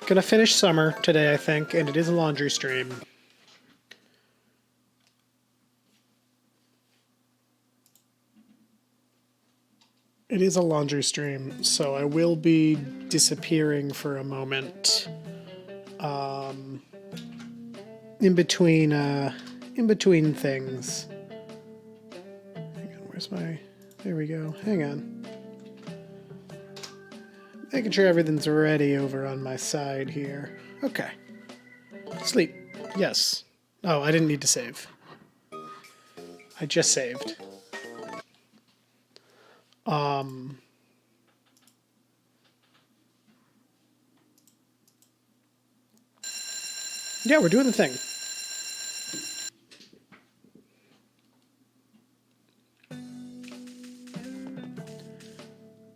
Gonna finish summer today, I think, and it is a laundry stream. It is a laundry stream, so I will be disappearing for a moment. In between things. Hang on, where's my... There we go. Hang on. Making sure everything's ready over on my side here. Okay. Sleep. Yes. Oh, I didn't need to save. I just saved. Yeah, we're doing the thing.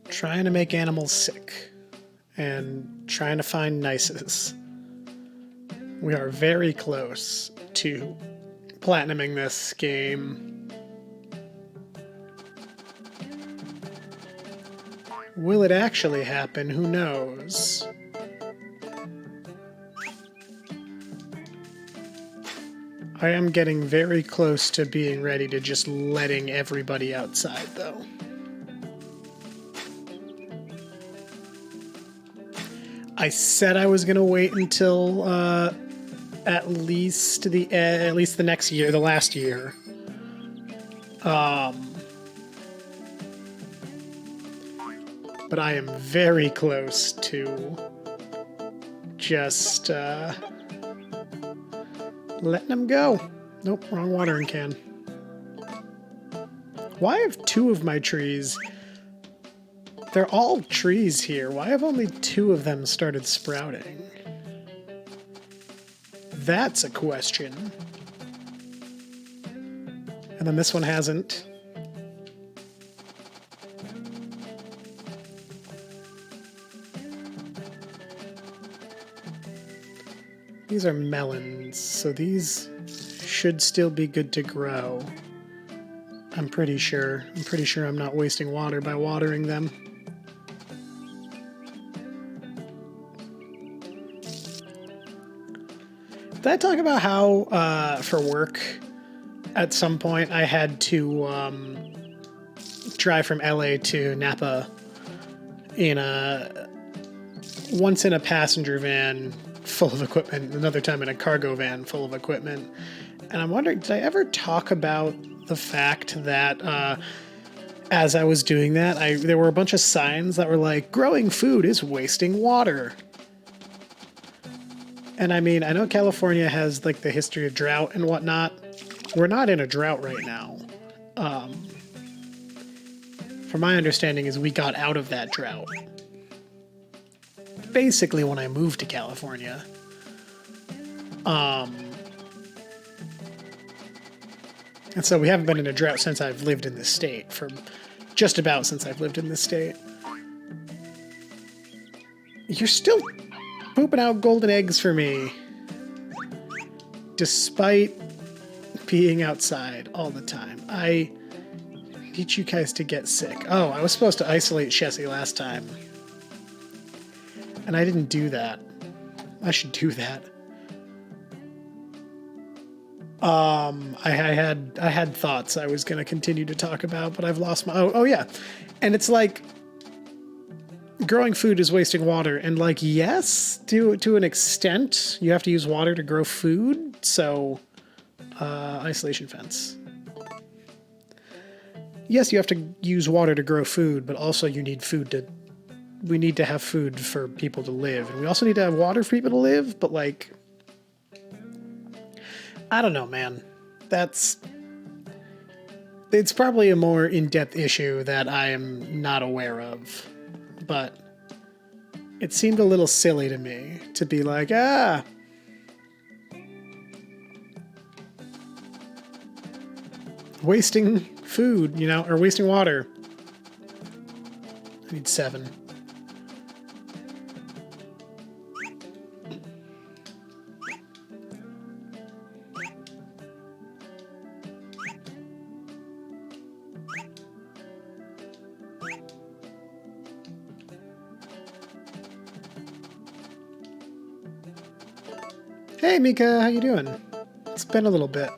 Trying to make animals sick. And trying to find nices. We are very close to platinuming this game. Will it actually happen? Who knows? I am getting very close to being ready to just letting everybody outside, though. I said I was gonna wait until at least the next year, the last year. But I am very close to just letting them go. Nope, wrong watering can. Why have two of my trees? They're all trees here. Why have only two of them started sprouting? That's a question. And then this one hasn't. These are melons, so these should still be good to grow. I'm pretty sure. I'm pretty sure I'm not wasting water by watering them. Did I talk about how, for work, at some point I had to drive from LA to Napa once in a passenger van full of equipment, another time in a cargo van full of equipment. And I'm wondering, did I ever talk about the fact that as I was doing that, there were a bunch of signs that were like, growing food is wasting water. And I mean, I know California has like the history of drought and whatnot. We're not in a drought right now. From my understanding is we got out of that drought. Basically when I moved to California. And so we haven't been in a drought since I've lived in this state, for just about since I've lived in this state. You're still pooping out golden eggs for me. Despite being outside all the time. I need you guys to get sick. Oh, I was supposed to isolate Chessie last time. And I didn't do that. I should do that. I had thoughts I was going to continue to talk about, but I've lost my... Oh, yeah. And it's like... growing food is wasting water. And, like, yes, to an extent, you have to use water to grow food. So, isolation fence. Yes, you have to use water to grow food, but also you need food to... We need to have food for people to live. And we also need to have water for people to live, but, like... I don't know, man. It's probably a more in-depth issue that I am not aware of. But it seemed a little silly to me to be like, wasting food, or wasting water. I need 7. Hey, Mika, how you doing? It's been a little bit.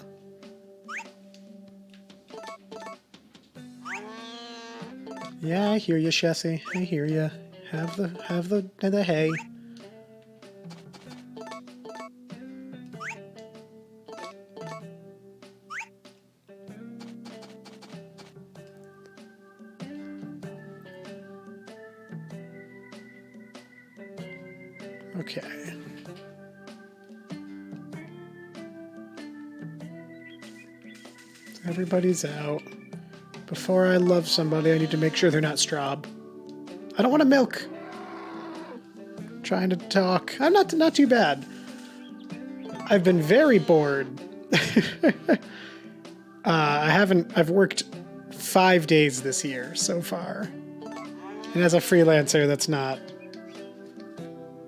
Yeah, I hear you, Shessie. I hear you. Have the hay. Okay. Everybody's out. Before I love somebody, I need to make sure they're not Straub. I don't want to milk. Trying to talk. I'm not too bad. I've been very bored. I've worked 5 days this year so far. And as a freelancer, that's not...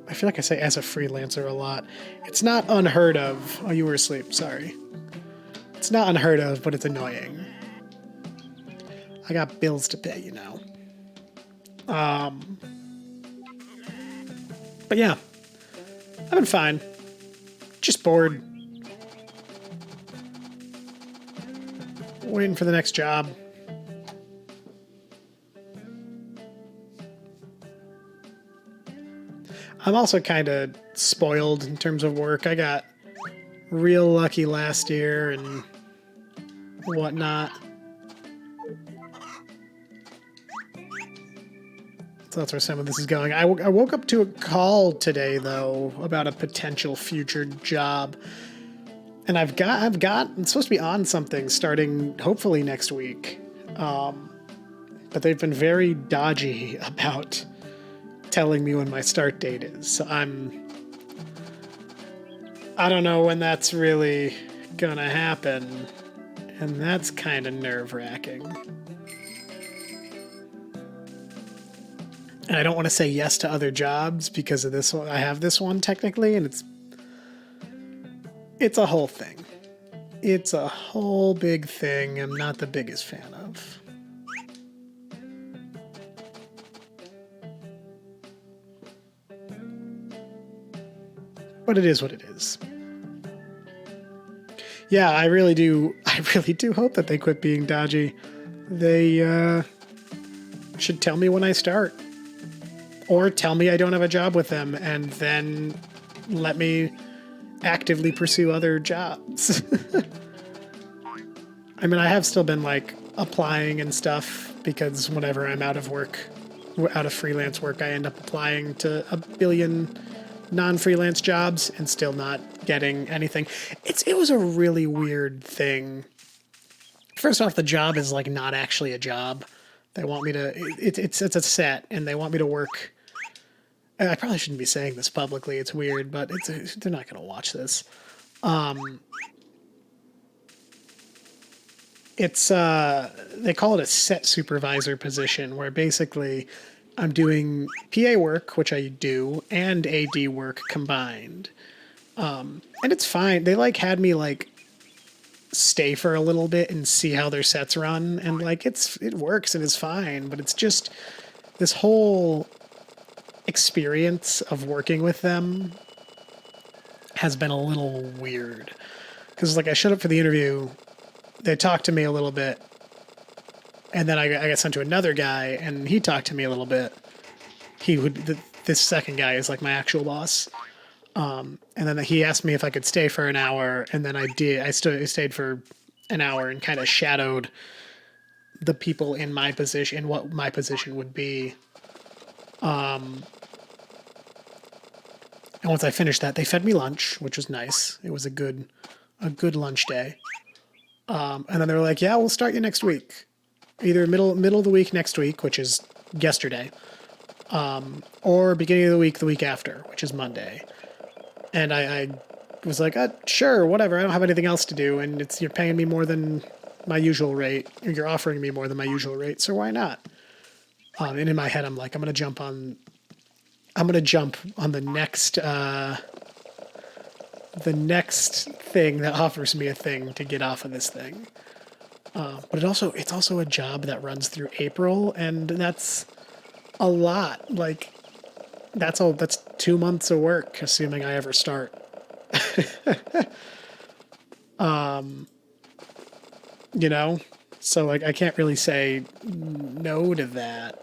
I feel like I say as a freelancer a lot. It's not unheard of. Oh, you were asleep. Sorry. It's not unheard of, but it's annoying. I got bills to pay, you know. But yeah. I've been fine. Just bored. Waiting for the next job. I'm also kind of spoiled in terms of work. I got real lucky last year and whatnot. So that's where some of this is going. I woke up to a call today, though, about a potential future job. And I'm supposed to be on something starting hopefully next week. But they've been very dodgy about telling me when my start date is. So I don't know when that's really gonna happen. And that's kind of nerve-wracking. And I don't want to say yes to other jobs because of this one. I have this one technically, and it's a whole thing. It's a whole big thing I'm not the biggest fan of. But it is what it is. Yeah, I really do hope that they quit being dodgy. They should tell me when I start. Or tell me I don't have a job with them and then let me actively pursue other jobs. I mean, I have still been like applying and stuff because whenever I'm out of freelance work, I end up applying to a billion non-freelance jobs and still not getting anything. It was a really weird thing. First off, the job is like not actually a job. They want me to, it's a set and they want me to work. I probably shouldn't be saying this publicly. It's weird, but they're not going to watch this. They call it a set supervisor position where basically I'm doing PA work, which I do, and AD work combined. And it's fine. They had me stay for a little bit and see how their sets run. And it works and is fine, but it's just this whole experience of working with them has been a little weird. Because I showed up for the interview, they talked to me a little bit, and then I got sent to another guy, and he talked to me a little bit. This second guy is my actual boss. And then he asked me if I could stay for an hour, and then I did. I stayed for an hour and kind of shadowed the people in my position, what my position would be. And once I finished that, they fed me lunch, which was nice. It was a good lunch day. And then they were like, "Yeah, we'll start you next week, either middle of the week next week, which is yesterday, or beginning of the week after, which is Monday." And I was like, "Sure, whatever. I don't have anything else to do, and you're paying me more than my usual rate, or you're offering me more than my usual rate, so why not?" And in my head, I'm like, I'm gonna jump on the next thing that offers me a thing to get off of this thing. But it's also a job that runs through April, and that's a lot. That's 2 months of work, assuming I ever start. You know? So like I can't really say no to that.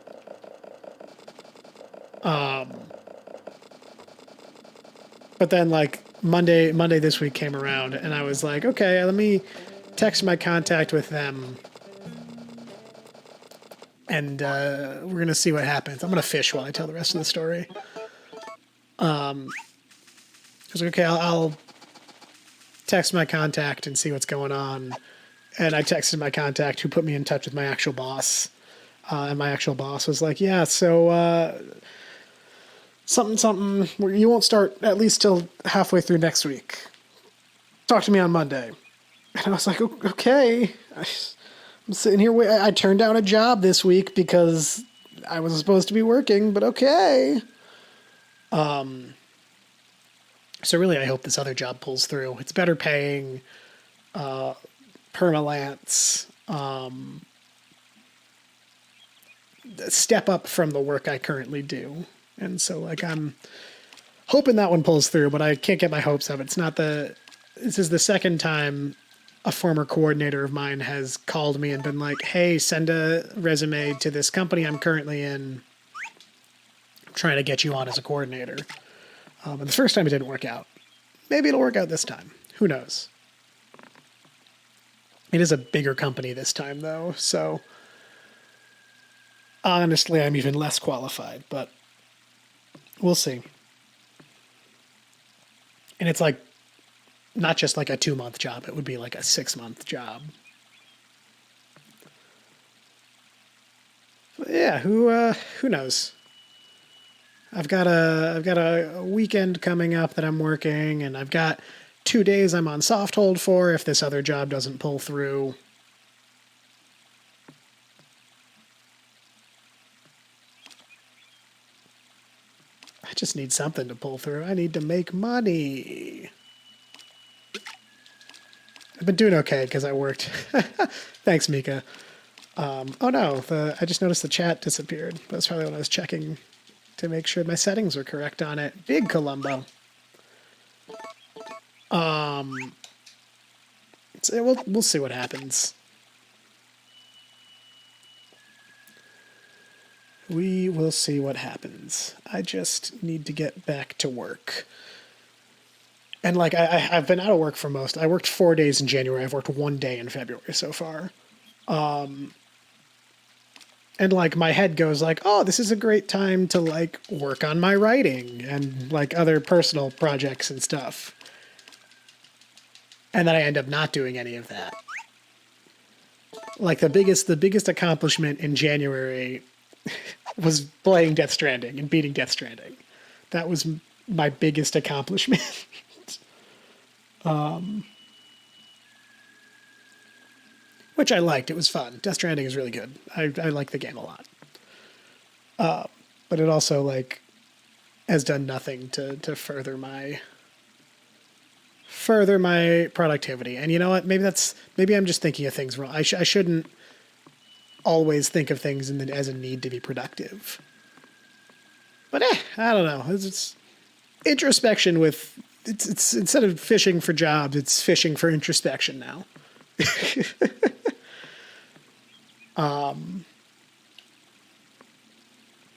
But then like Monday this week came around and I was like, okay, let me text my contact with them and we're gonna see what happens. I'm gonna fish while I tell the rest of the story. I was like, okay, I'll text my contact and see what's going on. And I texted my contact who put me in touch with my actual boss. And my actual boss was like, yeah, so something, you won't start at least till halfway through next week. Talk to me on Monday. And I was like, okay. I'm sitting here. I turned down a job this week because I was supposed to be working, but okay. So really, I hope this other job pulls through. It's better paying, permalance, step up from the work I currently do. And so like I'm hoping that one pulls through, but I can't get my hopes up. This is the second time a former coordinator of mine has called me and been like, hey, send a resume to this company I'm currently in. I'm trying to get you on as a coordinator. And the first time it didn't work out. Maybe it'll work out this time. Who knows? It is a bigger company this time, though, so honestly, I'm even less qualified, but we'll see. And it's like not just like a 2-month job, it would be like a 6-month job. But yeah, who knows? I've got a weekend coming up that I'm working, and I've got 2 days I'm on soft hold for if this other job doesn't pull through. I just need something to pull through. I need to make money. I've been doing okay because I worked. Thanks, Mika. Oh no, I just noticed the chat disappeared. That's probably when I was checking to make sure my settings were correct on it. Big Columbo. So we'll see what happens. We will see what happens. I just need to get back to work. And like I've been out of work for most. I worked 4 days in January. I've worked 1 day in February so far. And like my head goes like, oh, this is a great time to like work on my writing and like other personal projects and stuff. And then I end up not doing any of that. Like the biggest accomplishment in January was playing Death Stranding and beating Death Stranding. That was my biggest accomplishment. Which I liked. It was fun. Death Stranding is really good. I like the game a lot. But it also like has done nothing to further my productivity. And you know what? Maybe I'm just thinking of things wrong. I shouldn't always think of things as a need to be productive. But I don't know. It's introspection with it's instead of fishing for jobs, it's fishing for introspection now.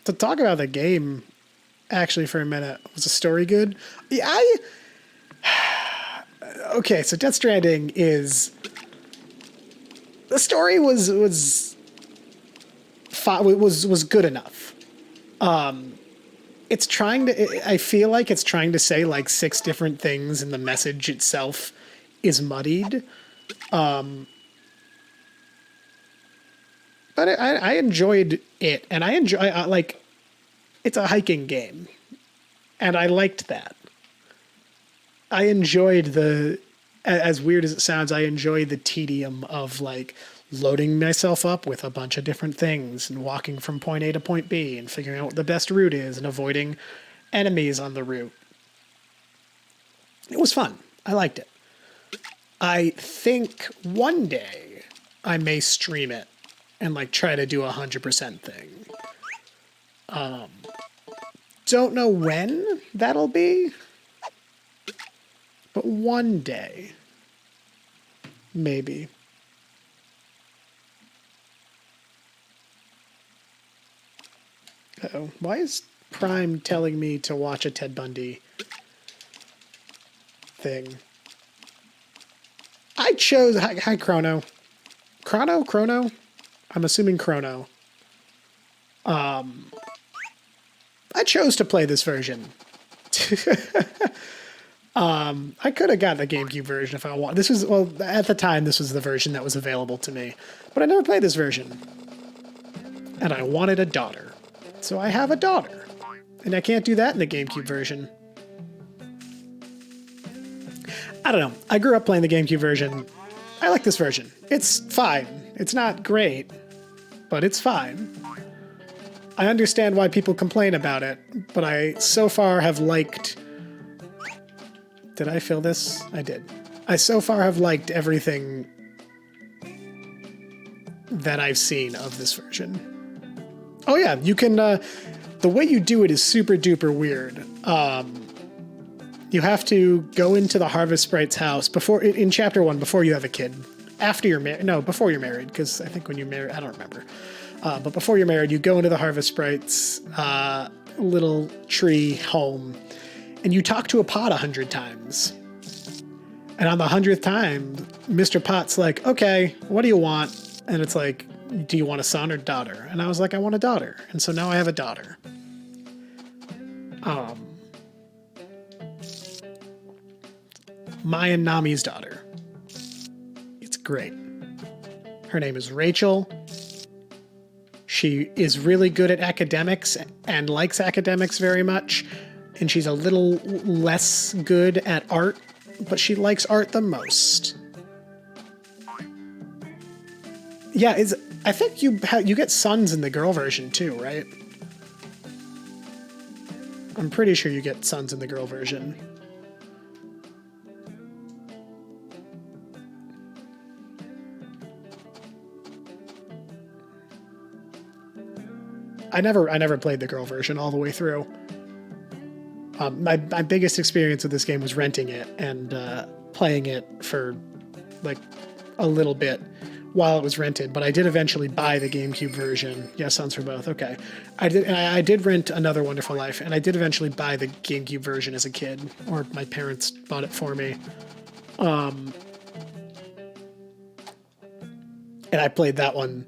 To talk about the game actually for a minute, was the story good? Yeah, okay, so Death Stranding is the story was good enough. It's trying to. I feel like it's trying to say like 6 different things, and the message itself is muddied. But I enjoyed it, and I like. It's a hiking game, and I liked that. I enjoyed as weird as it sounds, I enjoy the tedium of like loading myself up with a bunch of different things and walking from point A to point B and figuring out what the best route is and avoiding enemies on the route. It was fun. I liked it. I think one day I may stream it and like try to do 100% thing. Don't know when that'll be. But one day, maybe. Uh-oh. Why is Prime telling me to watch a Ted Bundy thing? I chose... Hi, Chrono. Chrono? I'm assuming Chrono. I chose to play this version. I could have gotten the GameCube version if I wanted. This was, well, at the time, this was the version that was available to me. But I never played this version. And I wanted a daughter. So I have a daughter. And I can't do that in the GameCube version. I don't know. I grew up playing the GameCube version. I like this version. It's fine. It's not great, but it's fine. I understand why people complain about it, but I so far have liked... Did I fill this? I did. I so far have liked everything that I've seen of this version. Oh yeah, you can... the way you do it is super duper weird. You have to go into the Harvest Sprite's house before, in Chapter 1, before you have a kid. After you're married. No, before you're married, because I think when you're married, I don't remember. But before you're married, you go into the Harvest Sprite's little tree home, and you talk to a pot 100 times. And on the 100th time, Mr. Pot's like, okay, what do you want? And it's like, do you want a son or daughter? And I was like, I want a daughter. And so now I have a daughter. Maya and Nami's daughter. It's great. Her name is Rachel. She is really good at academics and likes academics very much. And she's a little less good at art, but she likes art the most. Yeah, I think you get sons in the girl version too, right? I'm pretty sure you get sons in the girl version. I never played the girl version all the way through. My biggest experience with this game was renting it and playing it for like a little bit while it was rented. But I did eventually buy the GameCube version. Yeah, Sons for Both. Okay, I did rent Another Wonderful Life, and I did eventually buy the GameCube version as a kid, or my parents bought it for me. And I played that one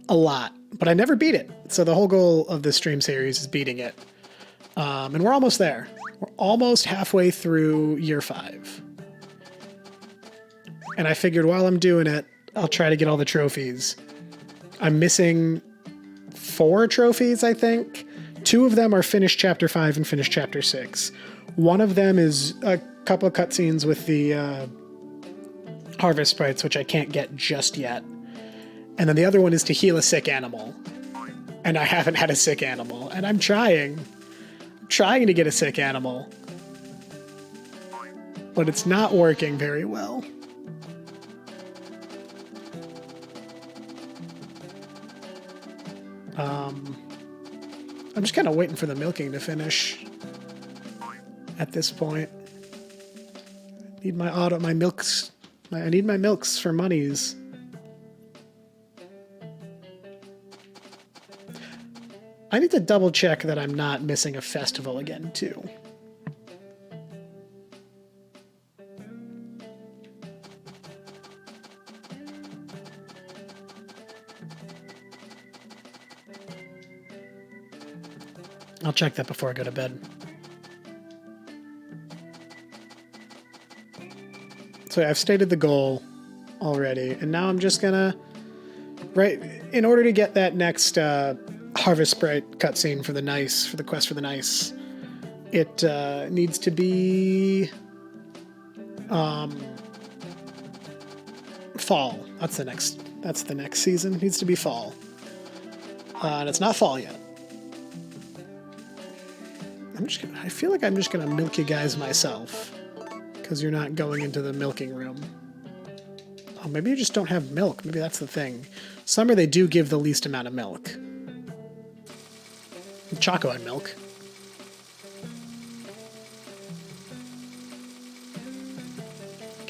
a lot, but I never beat it. So the whole goal of this stream series is beating it. And we're almost there. We're almost halfway through year 5. And I figured while I'm doing it, I'll try to get all the trophies. I'm missing 4 trophies, I think. 2 of them are finish Chapter 5 and finish Chapter 6. One of them is a couple of cutscenes with the Harvest Sprites, which I can't get just yet. And then the other one is to heal a sick animal. And I haven't had a sick animal. And I'm trying to get a sick animal. But it's not working very well. I'm just kind of waiting for the milking to finish at this point. I need my milks. I need my milks for monies. I need to double check that I'm not missing a festival again, too. I'll check that before I go to bed. So I've stated the goal already, and now I'm just gonna... Right, in order to get that next Harvest Sprite cutscene for the quest for the Nice, it needs to be fall. That's the next season. It needs to be fall. And it's not fall yet. I feel like I'm just gonna milk you guys myself, because you're not going into the milking room. Oh, maybe you just don't have milk. Maybe that's the thing. Summer, they do give the least amount of milk. Choco and milk.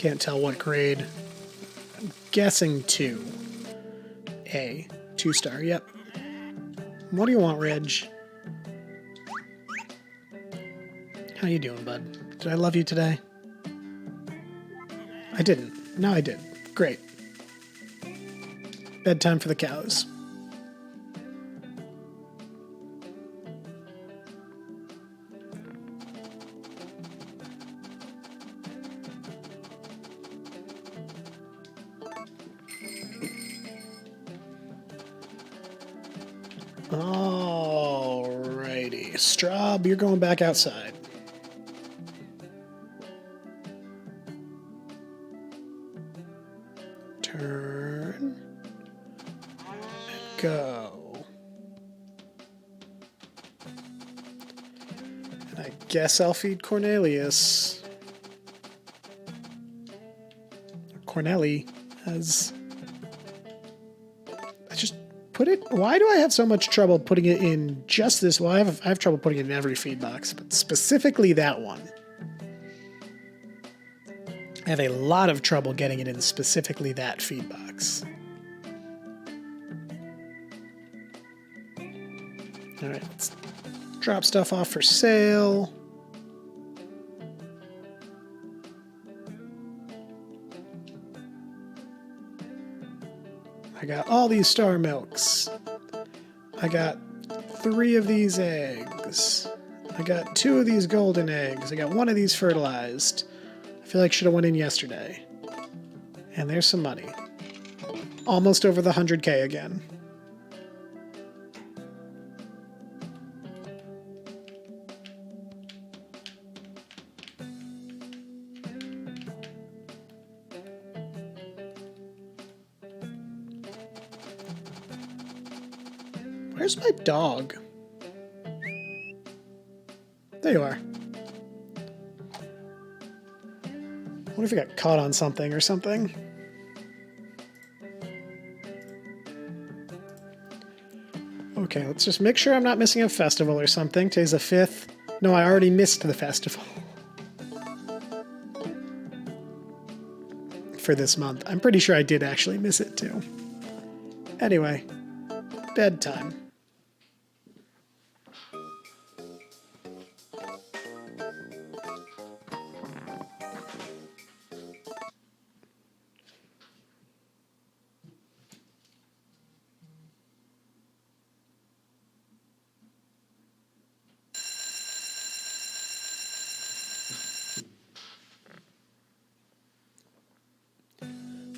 Can't tell what grade. I'm guessing 2. A. 2-star, yep. What do you want, Reg? How you doing, bud? Did I love you today? I didn't. No, I did. Great. Bedtime for the cows. Alrighty. Straub, you're going back outside. Turn. And go. And I guess I'll feed Cornelius. Corneli has... I just put it... Why do I have so much trouble putting it in just this? Well, I have trouble putting it in every feed box, but specifically that one. I have a lot of trouble getting it in specifically that feed box. Alright, let's drop stuff off for sale. I got all these star milks. I got 3 of these eggs. I got 2 of these golden eggs. I got 1 of these fertilized. I feel like should have went in yesterday. And there's some money. Almost over the 100K again. Where's my dog? There you are. What if he got caught on something or something? Okay, let's just make sure I'm not missing a festival or something. Today's the 5th. No, I already missed the festival. For this month. I'm pretty sure I did actually miss it too. Anyway, bedtime.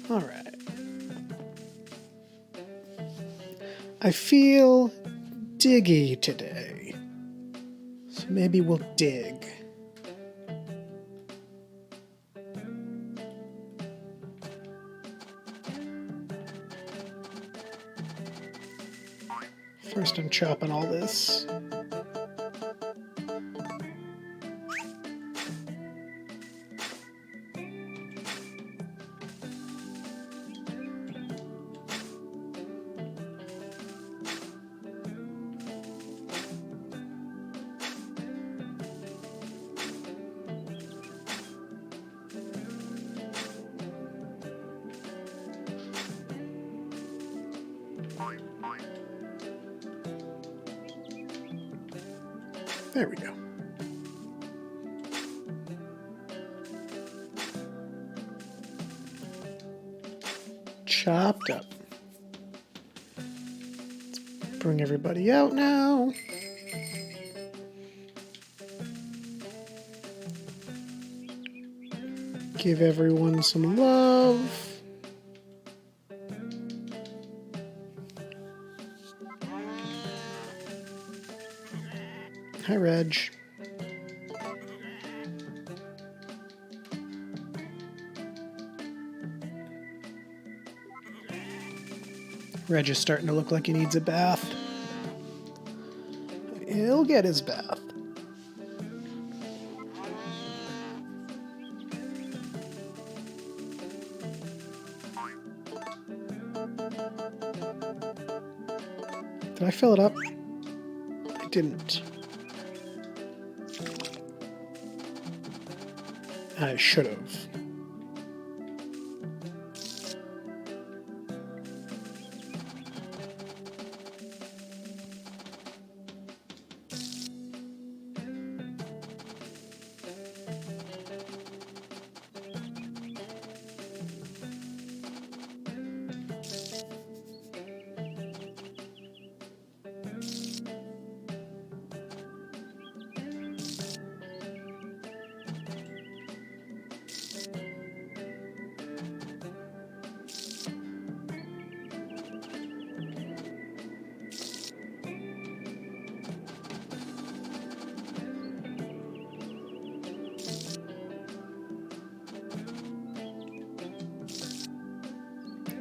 All right. I feel diggy today. So maybe we'll dig. First, I'm chopping all this. There we go. Chopped up. Let's bring everybody out now. Give everyone some love. Hi, Reg. Reg is starting to look like he needs a bath. He'll get his bath. Did I fill it up? I didn't. I should have.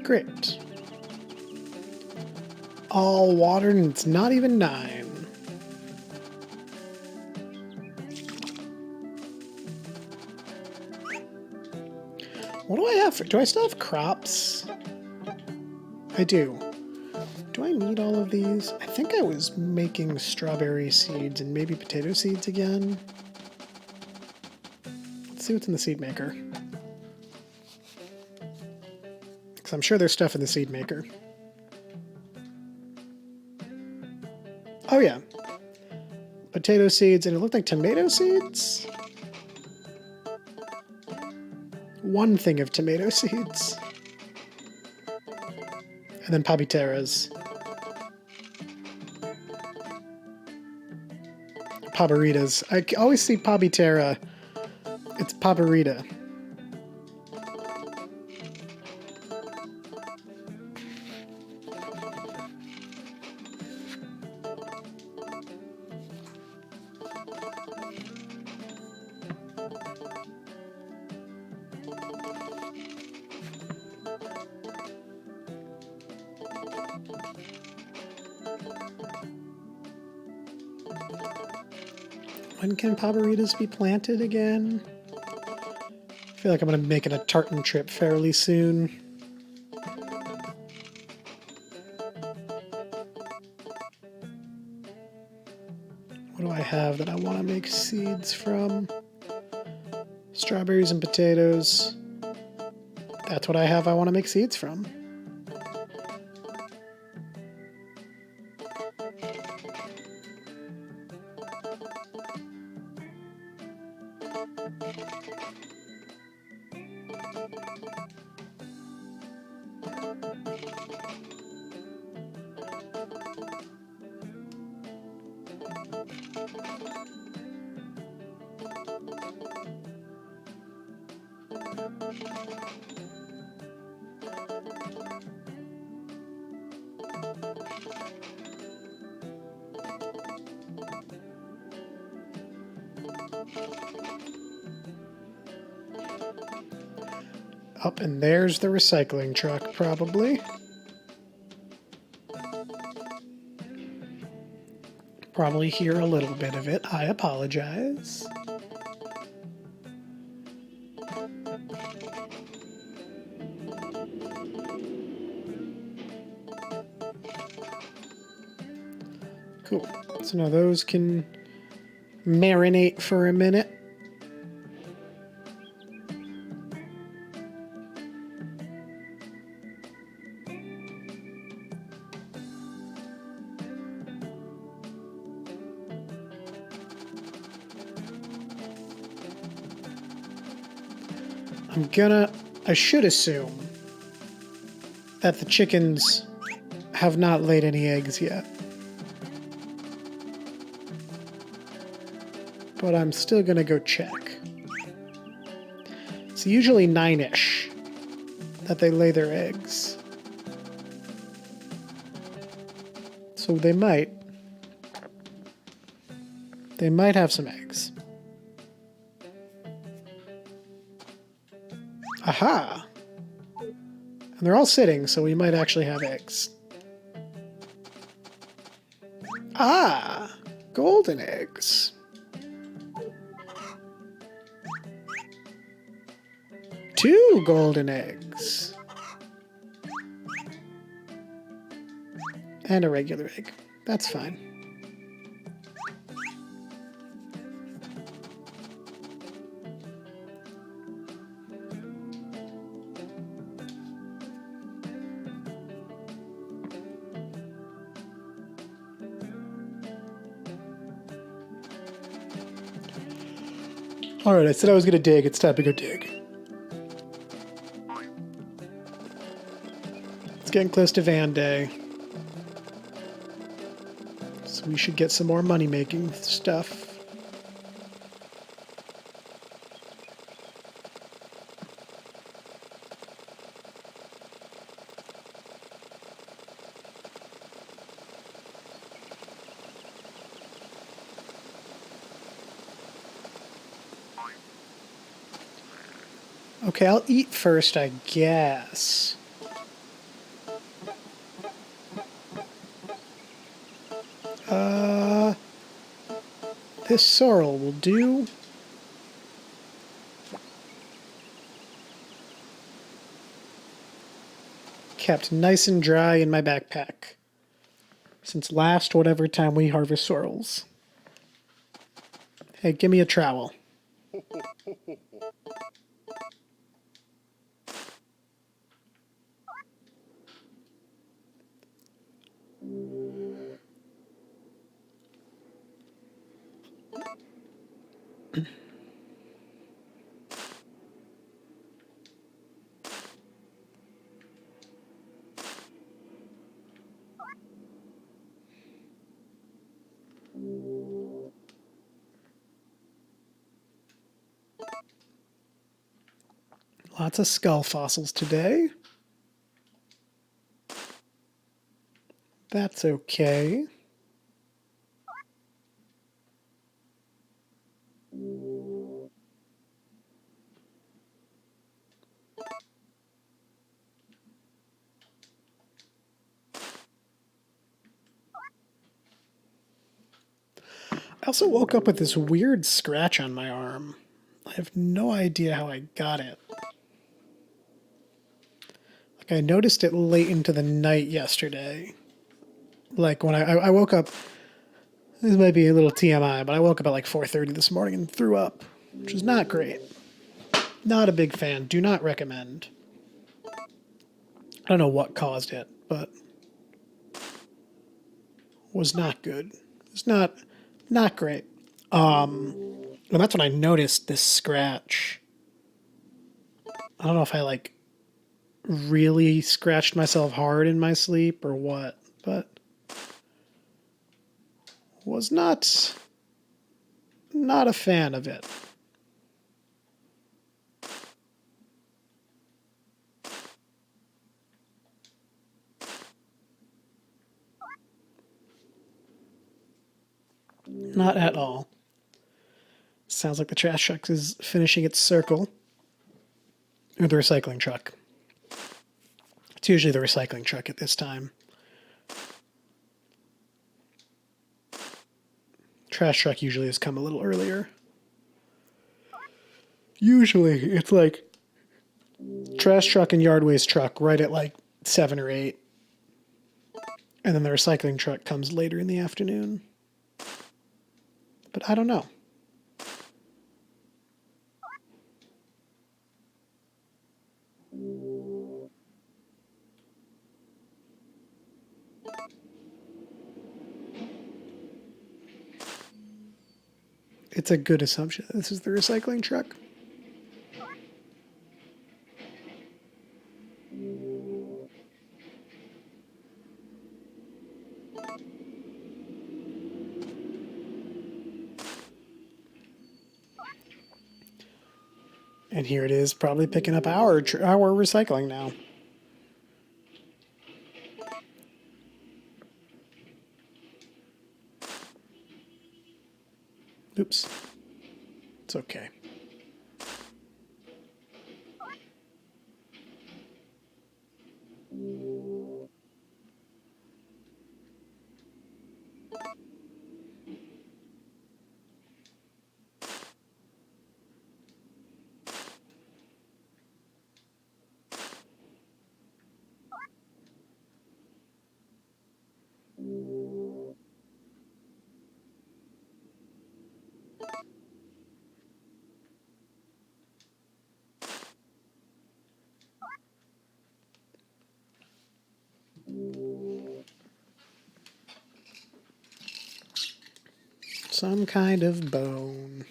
Great. All watered and it's not even 9. What do I have for... Do I still have crops? I do. Do I need all of these? I think I was making strawberry seeds and maybe potato seeds again. Let's see what's in the seed maker. Because I'm sure there's stuff in the seed maker. Oh yeah. Potato seeds, and it looked like tomato seeds? One thing of tomato seeds. And then pabiteras. Paberitas. I always see pabitera. It's paberita. When can paberitas be planted again? I feel like I'm going to be making a tartan trip fairly soon. What do I have that I want to make seeds from? Strawberries and potatoes. That's what I have I want to make seeds from. Up, and there's the recycling truck, probably. Probably hear a little bit of it. I apologize. Cool. So now those can marinate for a minute. I should assume that the chickens have not laid any eggs yet. But I'm still gonna go check. It's usually 9-ish that they lay their eggs. So they might have some eggs. Aha! And they're all sitting, so we might actually have eggs. Ah! Golden eggs. Two golden eggs. And a regular egg. That's fine. Alright, I said I was gonna dig. It's time to go dig. It's getting close to Van Day. So we should get some more money-making stuff. Okay, I'll eat first, I guess. This sorrel will do. Kept nice and dry in my backpack since last whatever time we harvest sorrels. Hey, give me a trowel. Lots of skull fossils today. That's okay. I also woke up with this weird scratch on my arm. I have no idea how I got it. Like, I noticed it late into the night yesterday. Like, when I woke up, this might be a little TMI, but I woke up at like 4:30 this morning and threw up, which is not great. Not a big fan. Do not recommend. I don't know what caused it, but was not good. It's not great. And that's when I noticed this scratch. I don't know if I like really scratched myself hard in my sleep or what, but was not a fan of it. Not at all. Sounds like the trash truck is finishing its circle. Or the recycling truck. It's usually the recycling truck at this time. Trash truck usually has come a little earlier. Usually it's like trash truck and yard waste truck right at like 7 or 8. And then the recycling truck comes later in the afternoon. But I don't know. It's a good assumption. This is the recycling truck. And here it is, probably picking up our recycling now. Oops. It's okay. Some kind of bone.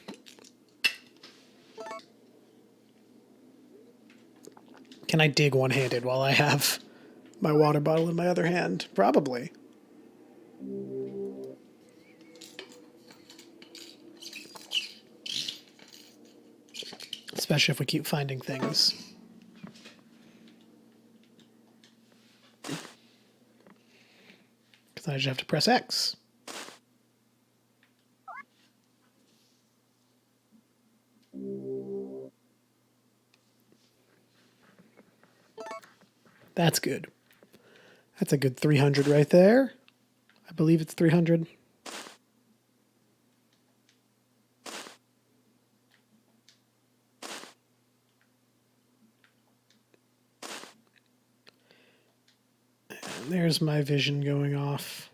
Can I dig one-handed while I have my water bottle in my other hand? Probably. Especially if we keep finding things. Because I just have to press X. That's good. That's a good 300 right there. I believe it's 300. There's my vision going off.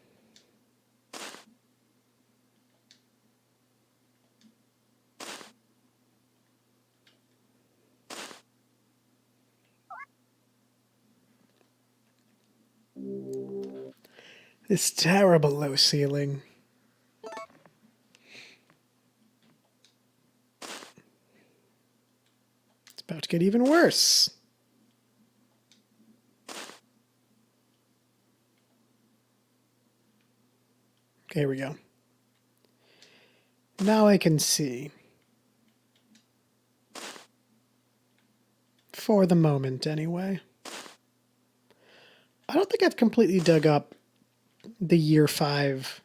This terrible low ceiling. It's about to get even worse. Okay, here we go. Now I can see. For the moment, anyway. I don't think I've completely dug up the year 5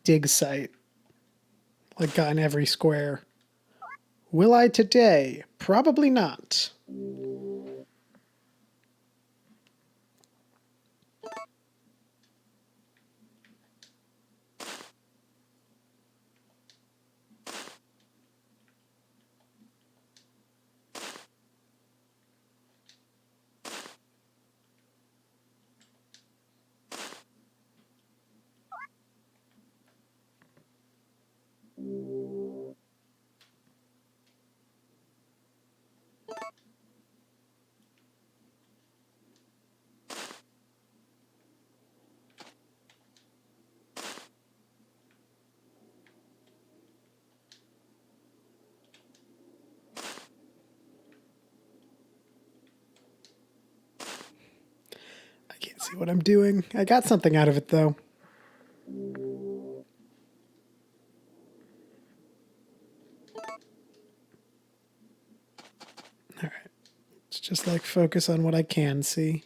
dig site. Like, gotten every square. Will I today? Probably not. I can't see what I'm doing. I got something out of it, though. All right. Let's just, like, focus on what I can see.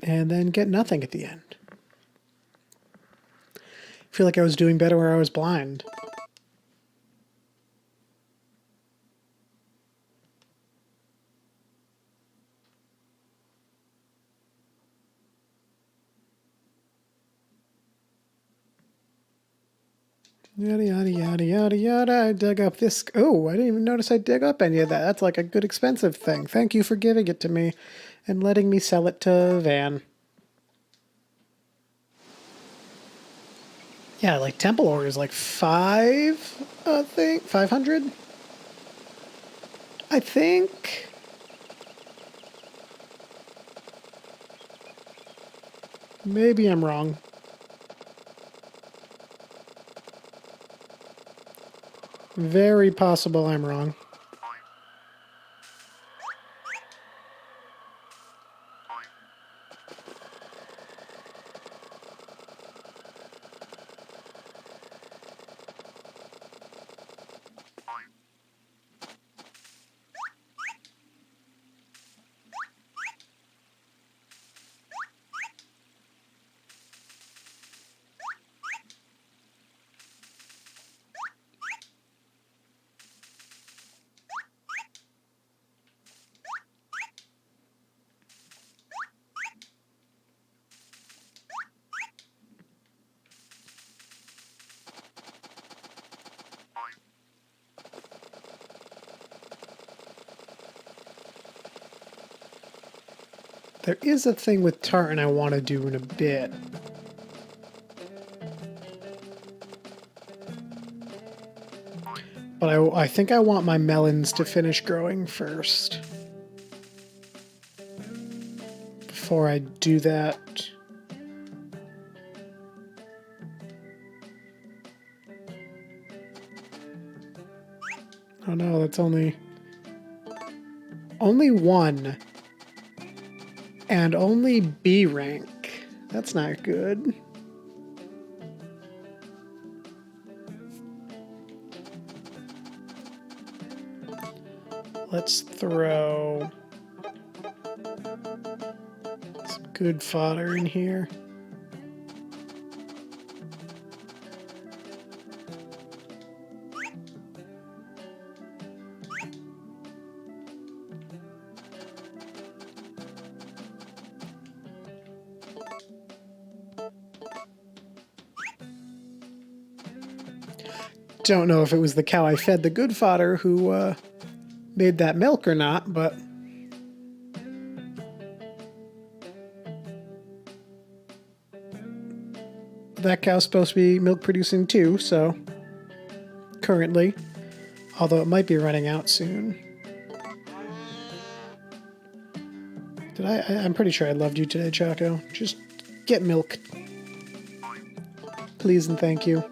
And then get nothing at the end. I feel like I was doing better where I was blind. Yada, yada, yada, yada, yada. I dug up this. Oh, I didn't even notice I dug up any of that. That's like a good expensive thing. Thank you for giving it to me and letting me sell it to Van. Yeah, like temple ore is like 500? I think. Maybe I'm wrong. Very possible I'm wrong. There is a thing with tartan I want to do in a bit. But I think I want my melons to finish growing first. Before I do that. Oh no, that's only one. And only B rank. That's not good. Let's throw some good fodder in here. don't know if it was the cow I fed the good fodder who made that milk or not, but that cow's supposed to be milk producing too, so currently, although it might be running out soon. I'm pretty sure I loved you today, Choco. Just get milk. Please and thank you.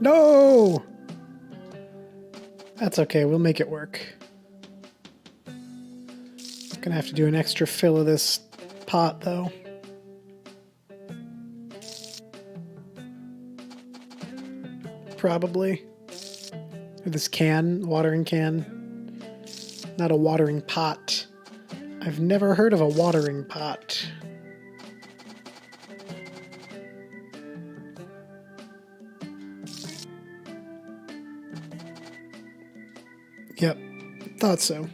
No! That's okay, we'll make it work. Gonna have to do an extra fill of this pot, though. Probably. Or this can, watering can. Not a watering pot. I've never heard of a watering pot. Yep, thought so.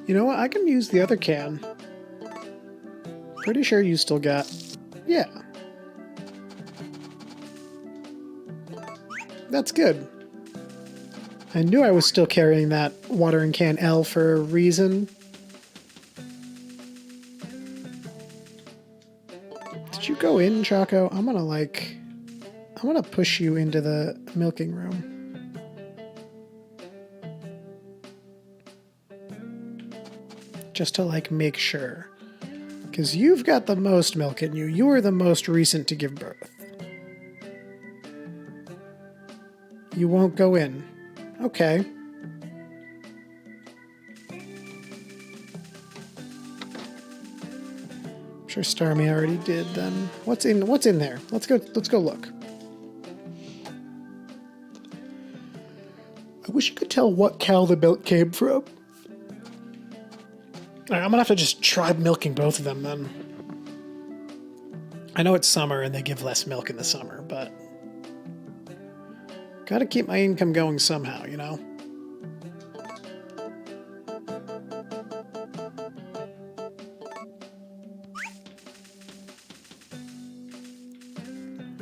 You know what? I can use the other can. Pretty sure you still got... Yeah. That's good. I knew I was still carrying that watering can L for a reason. Did you go in, Choco? I'm gonna push you into the milking room. Just to, like, make sure. Because you've got the most milk in you. You are the most recent to give birth. You won't go in. Okay. I'm sure Starmie already did then. What's in there? Let's go look. I wish you could tell what cow the milk came from. Alright, I'm gonna have to just try milking both of them then. I know it's summer and they give less milk in the summer, but gotta keep my income going somehow, you know?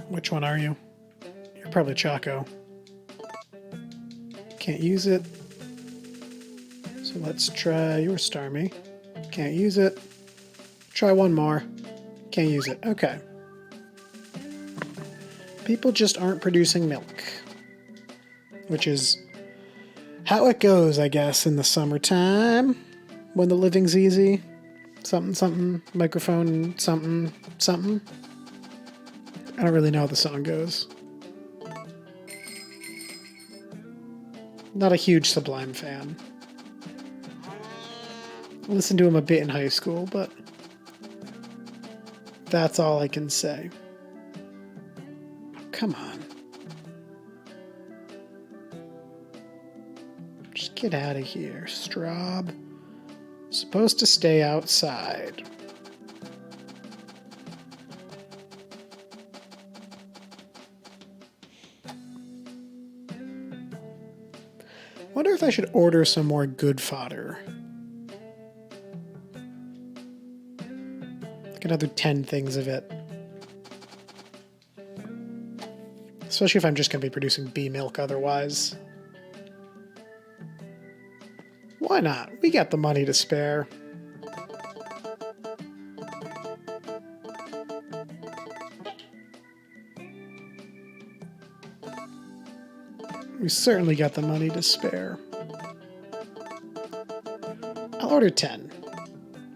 Which one are you? You're probably Choco. Can't use it. So let's try your Starmie. Can't use it. Try one more. Can't use it. Okay. People just aren't producing milk. Which is how it goes, I guess, in the summertime. When the living's easy. Something, something, microphone, something, something. I don't really know how the song goes. Not a huge Sublime fan. I listened to him a bit in high school, but that's all I can say. Oh, come on. Just get out of here, Straub. Supposed to stay outside. Wonder if I should order some more good fodder. Like another 10 things of it. Especially if I'm just going to be producing bee milk otherwise. Why not? We got the money to spare. We certainly got the money to spare. I'll order 10.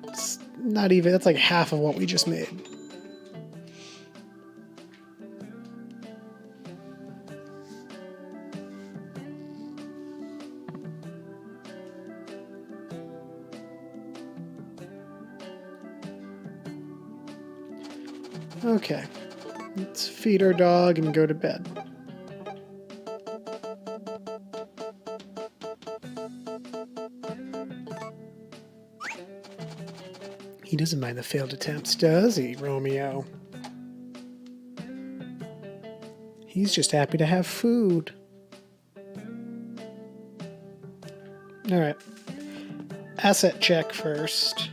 It's not even, that's like half of what we just made. Okay. Let's feed our dog and go to bed. He doesn't mind the failed attempts, does he, Romeo? He's just happy to have food. Alright. Asset check first.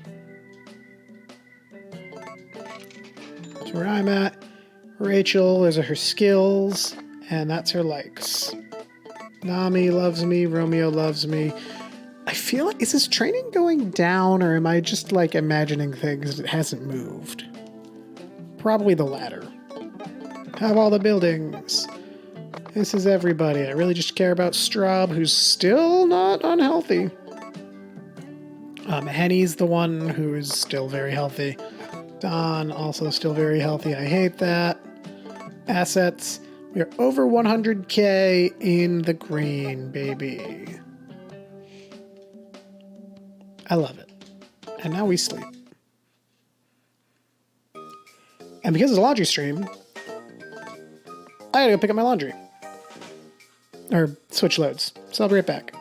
That's where I'm at. Rachel, those are her skills, and that's her likes. Nami loves me, Romeo loves me. I feel like, is his training going down, or am I just like imagining things that hasn't moved? Probably the latter. Have all the buildings. This is everybody. I really just care about Straub, who's still not unhealthy. Henny's the one who is still very healthy. Don, also still very healthy. I hate that. Assets. We are over 100k in the green, baby. I love it. And now we sleep. And because it's a laundry stream, I gotta go pick up my laundry. Or switch loads. So I'll be right back.